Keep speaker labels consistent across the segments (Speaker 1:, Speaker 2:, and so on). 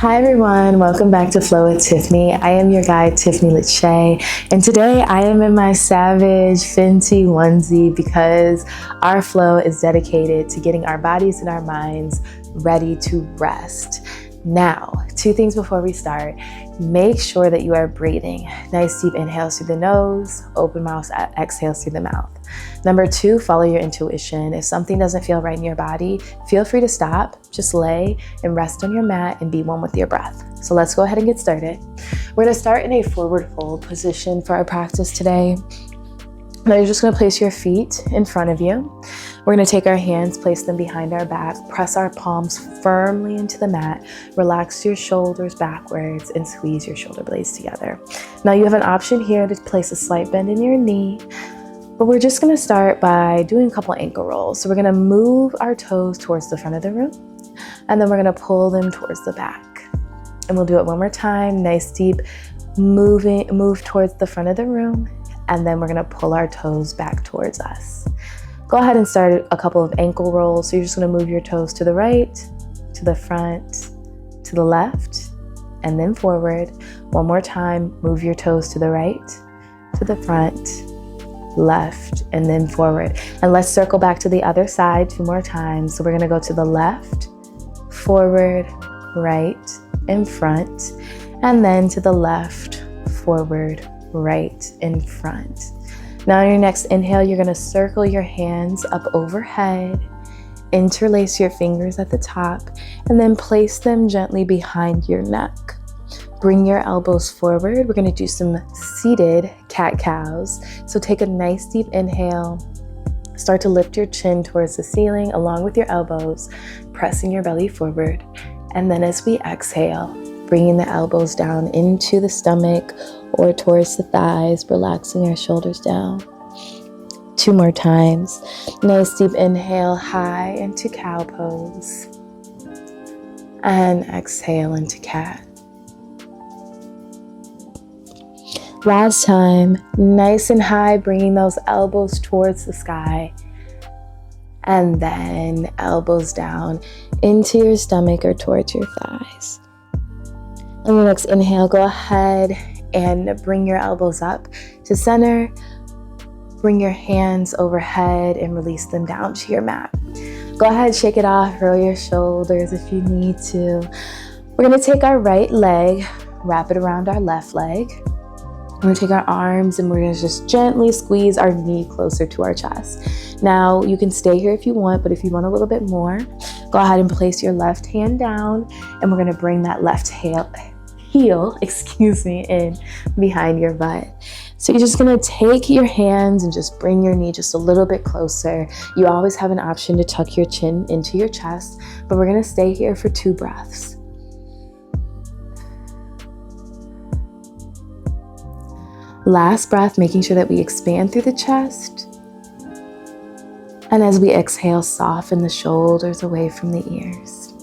Speaker 1: Hi everyone, welcome back to Flow with Tiffany. I am your guide, Tiffany Lachey, and today I am in my Savage Fenty onesie because our flow is dedicated to getting our bodies and our minds ready to rest. Now, two things before we start. Make sure that you are breathing. Nice deep inhales through the nose, open mouth exhales through the mouth. Number two, follow your intuition. If something doesn't feel right in your body, feel free to stop, just lay and rest on your mat and be one with your breath. So let's go ahead and get started. We're gonna start in a forward fold position for our practice today. Now you're just gonna place your feet in front of you. We're gonna take our hands, place them behind our back, press our palms firmly into the mat, relax your shoulders backwards and squeeze your shoulder blades together. Now you have an option here to place a slight bend in your knee, but we're just gonna start by doing a couple ankle rolls. So we're gonna move our toes towards the front of the room, and then we're gonna pull them towards the back. And we'll do it one more time, nice deep move towards the front of the room, and then we're gonna pull our toes back towards us. Go ahead and start a couple of ankle rolls. So you're just gonna move your toes to the right, to the front, to the left, and then forward. One more time, move your toes to the right, to the front, left, and then forward. And let's circle back to the other side two more times. So we're gonna go to the left, forward, right, and front, and then to the left, forward, right, and front. Now on your next inhale, you're gonna circle your hands up overhead, interlace your fingers at the top, and then place them gently behind your neck. Bring your elbows forward. We're gonna do some seated cat-cows. So take a nice deep inhale. Start to lift your chin towards the ceiling along with your elbows, pressing your belly forward. And then as we exhale, bringing the elbows down into the stomach or towards the thighs, relaxing our shoulders down. Two more times. Nice deep inhale, high into cow pose. And exhale into cat. Last time, nice and high, bringing those elbows towards the sky. And then elbows down into your stomach or towards your thighs. On your next inhale, go ahead and bring your elbows up to center. Bring your hands overhead and release them down to your mat. Go ahead, shake it off, roll your shoulders if you need to. We're gonna take our right leg, wrap it around our left leg. We're gonna take our arms and we're gonna just gently squeeze our knee closer to our chest. Now, you can stay here if you want, but if you want a little bit more, go ahead and place your left hand down, and we're gonna bring that left heel in behind your butt. So you're just gonna take your hands and just bring your knee just a little bit closer. You always have an option to tuck your chin into your chest, but we're gonna stay here for 2 breaths. Last breath, making sure that we expand through the chest. And as we exhale, soften the shoulders away from the ears.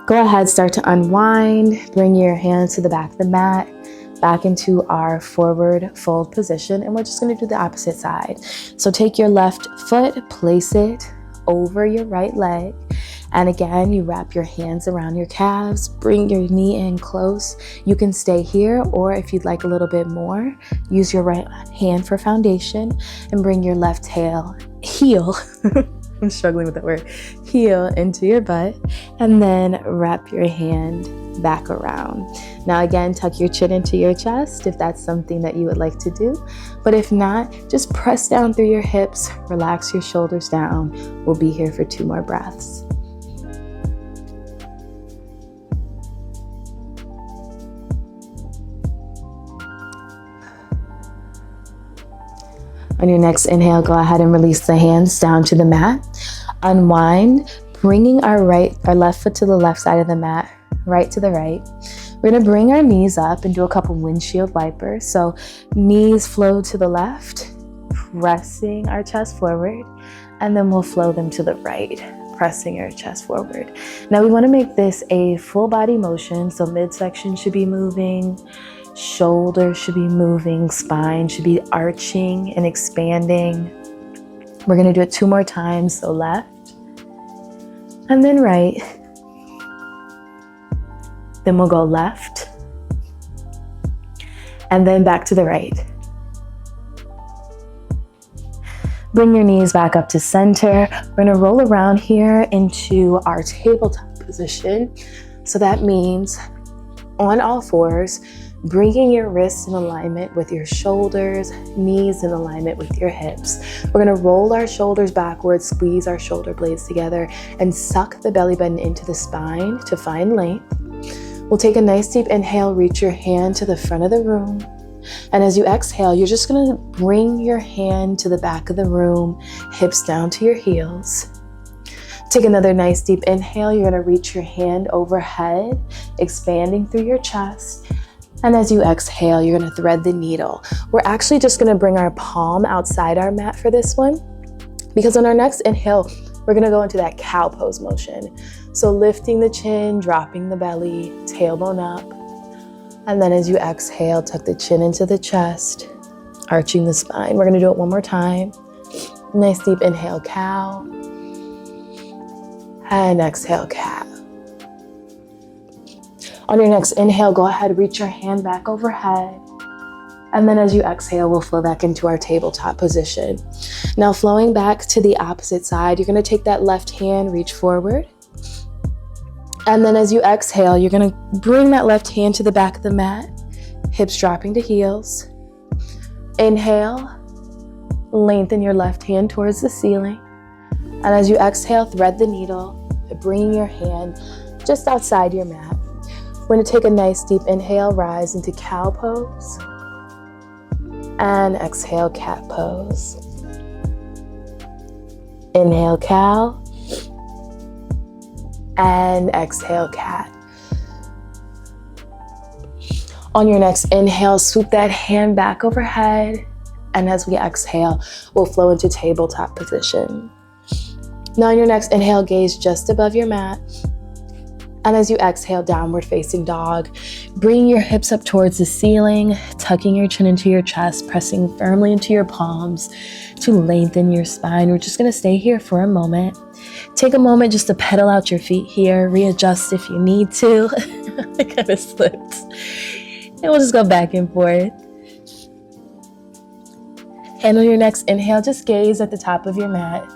Speaker 1: Go ahead, start to unwind. Bring your hands to the back of the mat, back into our forward fold position, and we're just gonna do the opposite side. So take your left foot, place it over your right leg, and again, you wrap your hands around your calves, bring your knee in close. You can stay here, or if you'd like a little bit more, use your right hand for foundation and bring your left heel, I'm struggling with that word, heel into your butt, and then wrap your hand back around. Now again, tuck your chin into your chest if that's something that you would like to do. But if not, just press down through your hips, relax your shoulders down. We'll be here for 2 more breaths. On your next inhale, go ahead and release the hands down to the mat. Unwind, bringing our left foot to the left side of the mat, right to the right. We're gonna bring our knees up and do a couple windshield wipers. So knees flow to the left, pressing our chest forward, and then we'll flow them to the right, pressing your chest forward. Now we wanna make this a full body motion, so midsection should be moving, shoulders should be moving, spine should be arching and expanding. We're gonna do it 2 more times, so left, and then right, Then we'll go left, and then back to the right. Bring your knees back up to center. We're gonna roll around here into our tabletop position. So that means on all fours, bringing your wrists in alignment with your shoulders, knees in alignment with your hips. We're gonna roll our shoulders backwards, squeeze our shoulder blades together, and suck the belly button into the spine to find length. We'll take a nice deep inhale, reach your hand to the front of the room. And as you exhale, you're just gonna bring your hand to the back of the room, hips down to your heels. Take another nice deep inhale. You're gonna reach your hand overhead, expanding through your chest. And as you exhale, you're gonna thread the needle. We're actually just gonna bring our palm outside our mat for this one, because on our next inhale, we're gonna go into that cow pose motion. So lifting the chin, dropping the belly, tailbone up. And then as you exhale, tuck the chin into the chest, arching the spine. We're gonna do it one more time. Nice deep inhale, cow. And exhale, cat. On your next inhale, go ahead, reach your hand back overhead. And then as you exhale, we'll flow back into our tabletop position. Now flowing back to the opposite side, you're gonna take that left hand, reach forward. And then as you exhale, you're gonna bring that left hand to the back of the mat, hips dropping to heels. Inhale, lengthen your left hand towards the ceiling. And as you exhale, thread the needle, bringing your hand just outside your mat. We're gonna take a nice deep inhale, rise into cow pose. And exhale, cat pose. Inhale, cow. And exhale, cat. On your next inhale, swoop that hand back overhead. And as we exhale, we'll flow into tabletop position. Now on your next inhale, gaze just above your mat. And as you exhale, downward facing dog, bring your hips up towards the ceiling, tucking your chin into your chest, pressing firmly into your palms to lengthen your spine. We're just gonna stay here for a moment. Take a moment just to pedal out your feet here, readjust if you need to. I kind of slipped. And we'll just go back and forth. And on your next inhale, just gaze at the top of your mat.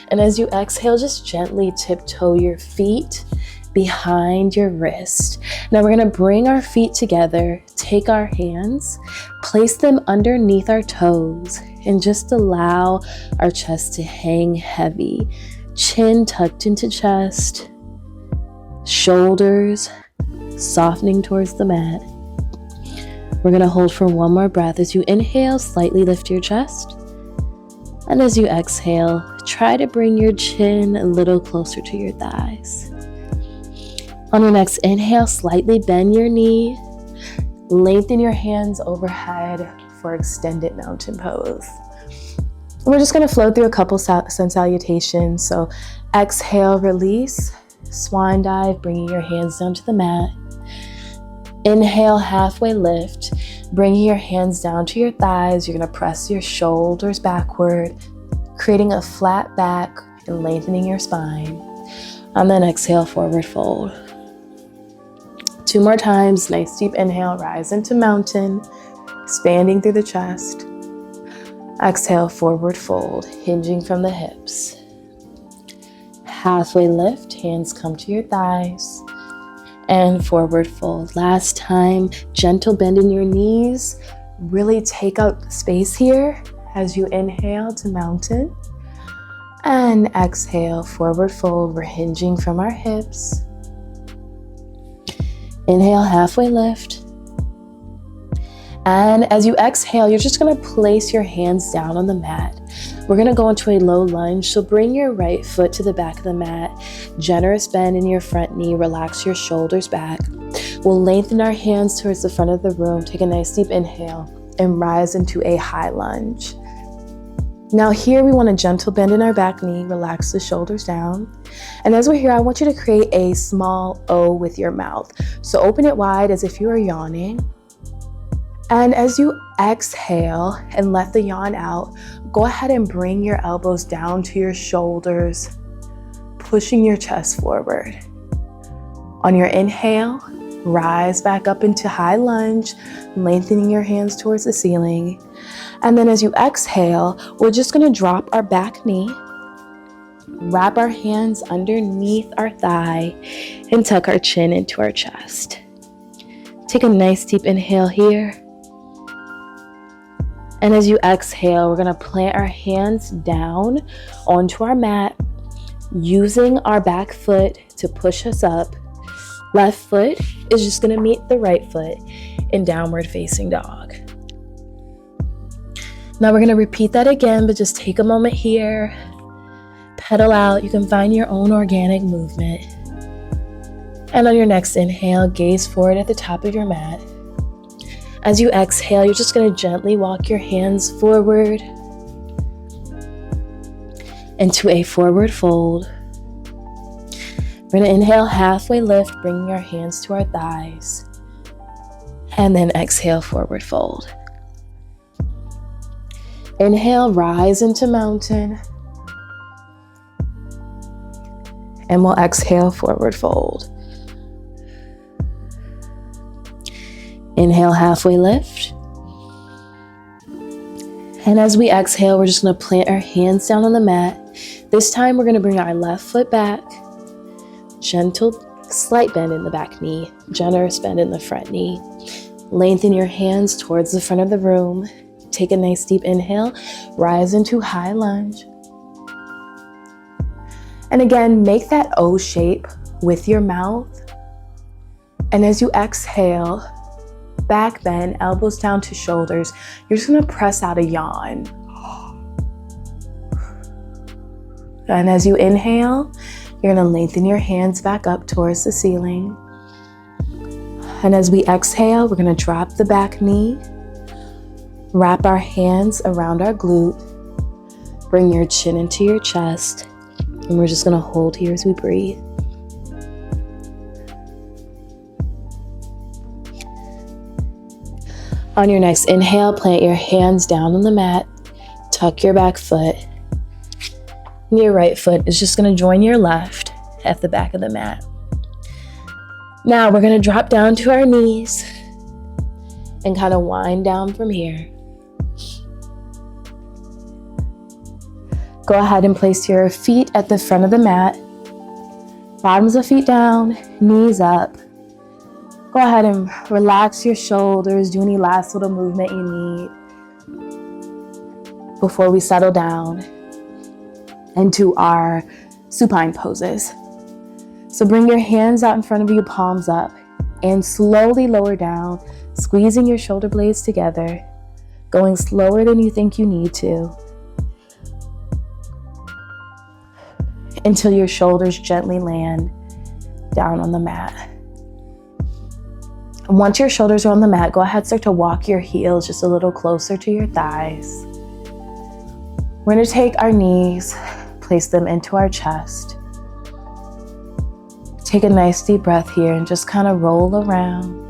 Speaker 1: And as you exhale, just gently tiptoe your feet behind your wrist. Now we're gonna bring our feet together, take our hands, place them underneath our toes, and just allow our chest to hang heavy. Chin tucked into chest, shoulders softening towards the mat. We're gonna hold for one more breath. As you inhale, slightly lift your chest. And as you exhale, try to bring your chin a little closer to your thighs. On your next inhale, slightly bend your knee, lengthen your hands overhead for extended mountain pose. And we're just gonna flow through a couple sun salutations. So exhale, release, swan dive, bringing your hands down to the mat. Inhale, halfway lift, bringing your hands down to your thighs. You're gonna press your shoulders backward, creating a flat back and lengthening your spine. And then exhale, forward fold. 2 more times, nice deep inhale, rise into mountain, expanding through the chest. Exhale, forward fold, hinging from the hips. Halfway lift, hands come to your thighs. And forward fold. Last time, gentle bend in your knees. Really take up space here as you inhale to mountain. And exhale, forward fold. We're hinging from our hips. Inhale, halfway lift. And as you exhale, you're just gonna place your hands down on the mat. We're gonna go into a low lunge, so bring your right foot to the back of the mat. Generous bend in your front knee, relax your shoulders back. We'll lengthen our hands towards the front of the room, take a nice deep inhale, and rise into a high lunge. Now here we want a gentle bend in our back knee, relax the shoulders down. And as we're here, I want you to create a small O with your mouth. So open it wide as if you are yawning. And as you exhale and let the yawn out, go ahead and bring your elbows down to your shoulders, pushing your chest forward. On your inhale, rise back up into high lunge, lengthening your hands towards the ceiling. And then as you exhale, we're just going to drop our back knee, wrap our hands underneath our thigh, and tuck our chin into our chest. Take a nice deep inhale here. And as you exhale, we're going to plant our hands down onto our mat, using our back foot to push us up. Left foot is just going to meet the right foot in downward facing dog. Now we're going to repeat that again, but just take a moment here. Pedal out. You can find your own organic movement. And on your next inhale, gaze forward at the top of your mat. As you exhale, you're just going to gently walk your hands forward into a forward fold. We're going to inhale, halfway lift, bringing our hands to our thighs. And then exhale, forward fold. Inhale, rise into mountain. And we'll exhale, forward fold. Inhale, halfway lift. And as we exhale, we're just going to plant our hands down on the mat. This time, we're going to bring our left foot back. Gentle, slight bend in the back knee. Generous bend in the front knee. Lengthen your hands towards the front of the room. Take a nice deep inhale. Rise into high lunge. And again, make that O shape with your mouth. And as you exhale, back bend, elbows down to shoulders. You're just going to press out a yawn. And as you inhale, you're going to lengthen your hands back up towards the ceiling. And as we exhale, we're going to drop the back knee, wrap our hands around our glute, bring your chin into your chest, and we're just going to hold here as we breathe. On your next inhale, plant your hands down on the mat, tuck your back foot. And your right foot is just going to join your left at the back of the mat. Now we're going to drop down to our knees and kind of wind down from here. Go ahead and place your feet at the front of the mat. Bottoms of feet down, knees up. Go ahead and relax your shoulders. Do any last little movement you need before we settle down into our supine poses. So bring your hands out in front of you, palms up, and slowly lower down, squeezing your shoulder blades together, going slower than you think you need to, until your shoulders gently land down on the mat. And once your shoulders are on the mat, go ahead and start to walk your heels just a little closer to your thighs. We're going to take our knees, place them into our chest. Take a nice deep breath here and just kind of roll around.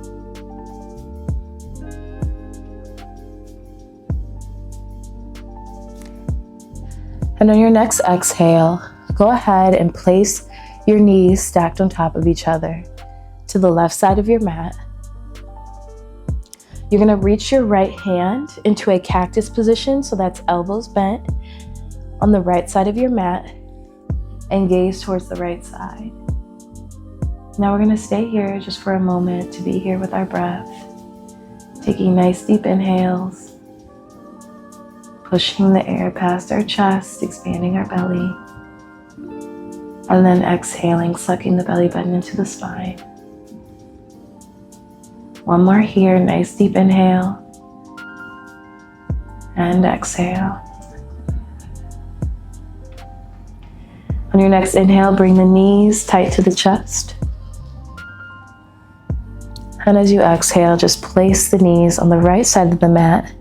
Speaker 1: And on your next exhale, go ahead and place your knees stacked on top of each other to the left side of your mat. You're going to reach your right hand into a cactus position, so that's elbows bent on the right side of your mat, and gaze towards the right side. Now we're going to stay here just for a moment to be here with our breath, taking nice deep inhales, pushing the air past our chest, expanding our belly, and then exhaling, sucking the belly button into the spine. One more here, nice deep inhale, and exhale. On your next inhale, bring the knees tight to the chest. And as you exhale, just place the knees on the right side of the mat.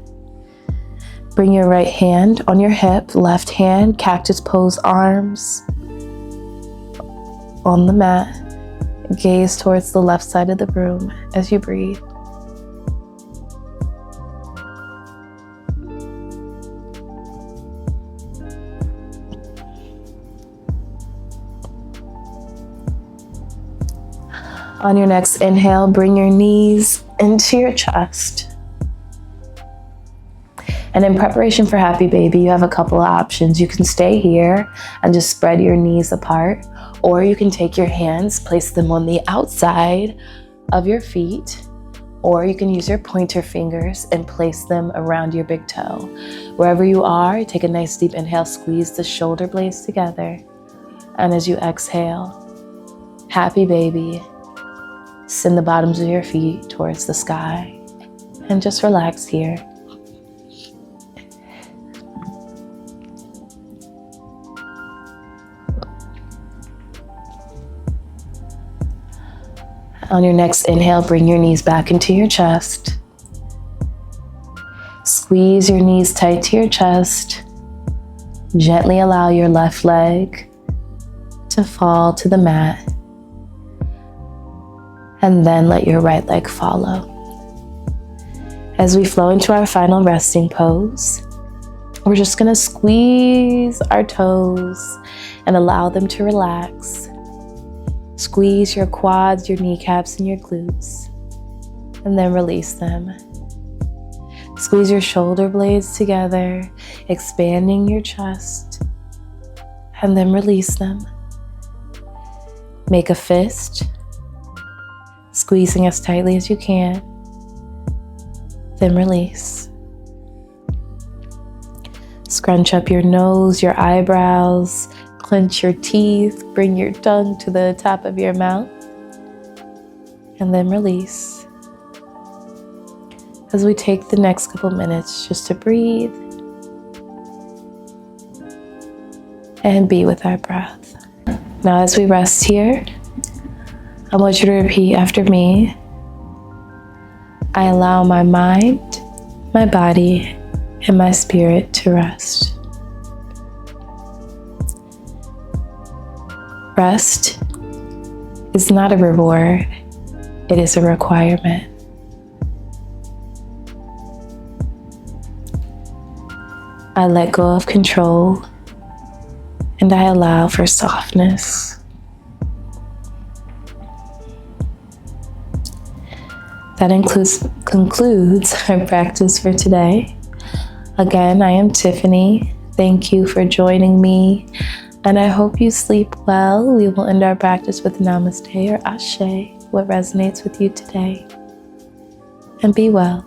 Speaker 1: Bring your right hand on your hip, left hand, cactus pose, arms on the mat. Gaze towards the left side of the room as you breathe. On your next inhale, bring your knees into your chest. And in preparation for Happy Baby, you have a couple of options. You can stay here and just spread your knees apart, or you can take your hands, place them on the outside of your feet, or you can use your pointer fingers and place them around your big toe. Wherever you are, take a nice deep inhale, squeeze the shoulder blades together. And as you exhale, Happy Baby, send the bottoms of your feet towards the sky and just relax here. On your next inhale, bring your knees back into your chest. Squeeze your knees tight to your chest. Gently allow your left leg to fall to the mat. And then let your right leg follow. As we flow into our final resting pose, we're just gonna squeeze our toes and allow them to relax. Squeeze your quads, your kneecaps, and your glutes, and then release them. Squeeze your shoulder blades together, expanding your chest, and then release them. Make a fist, squeezing as tightly as you can, then release. Scrunch up your nose, your eyebrows, clench your teeth, bring your tongue to the top of your mouth, and then release. As we take the next couple minutes just to breathe and be with our breath. Now as we rest here, I want you to repeat after me. I allow my mind, my body, and my spirit to rest. Rest is not a reward, it is a requirement. I let go of control and I allow for softness. That concludes our practice for today. Again, I am Tiffany. Thank you for joining me, and I hope you sleep well. We will end our practice with Namaste or Ashe, what resonates with you today. And be well.